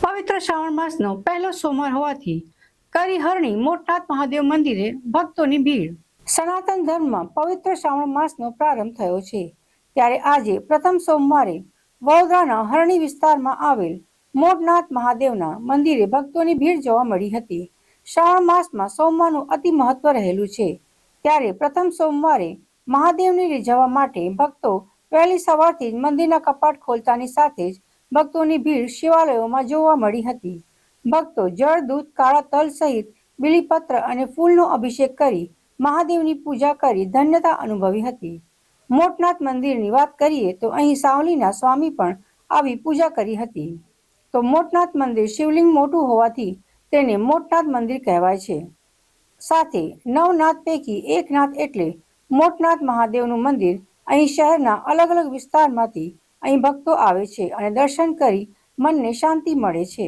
પવિત્ર શ્રાવણ માસનો પહેલો સોમવાર હોવાથી કરિહરણી મોટનાથ મહાદેવ મંદિરે ભક્તોની ભીડ। સનાતન ધર્મમાં પવિત્ર શ્રાવણ માસનો પ્રારંભ થયો છે, ત્યારે આજે પ્રથમ સોમવારે વડોદરાના હરણી વિસ્તારમાં આવેલ મોટનાથ મહાદેવના મંદિરે ભક્તોની ભીડ જોવા મળી હતી। શ્રાવણ માસમાં સોમવારનું અતિ મહત્વ રહેલું છે, ત્યારે પ્રથમ સોમવારે મહાદેવને રીઝવવા માટે ભક્તો વહેલી સવારથી જ મંદિરના કપાટ ખોલતાની સાથે જ ભક્તોની ભીડ શિવાલયોમાં જોવા મળી હતી। ભક્તો જળ, દૂધ, કાળા તલ સહિત બીલીપત્ર અને ફૂલનો અભિષેક કરી મહાદેવની પૂજા કરી ધન્યતા અનુભવી હતી। મોટનાથ મંદિરની વાત કરીએ તો અહીં સાવલીના સ્વામી પણ આવી પૂજા કરી હતી। તો મોટનાથ મંદિર શિવલિંગ મોટું હોવાથી તેને મોટનાથ મંદિર કહેવાય છે। સાથે 9 નાથ પૈકી એક નાથ એટલે મોટનાથ મહાદેવનું મંદિર। અહીં શહેરના અલગ અલગ વિસ્તારમાંથી અહીં ભક્તો આવે છે અને દર્શન કરી મનને શાંતિ મળે છે।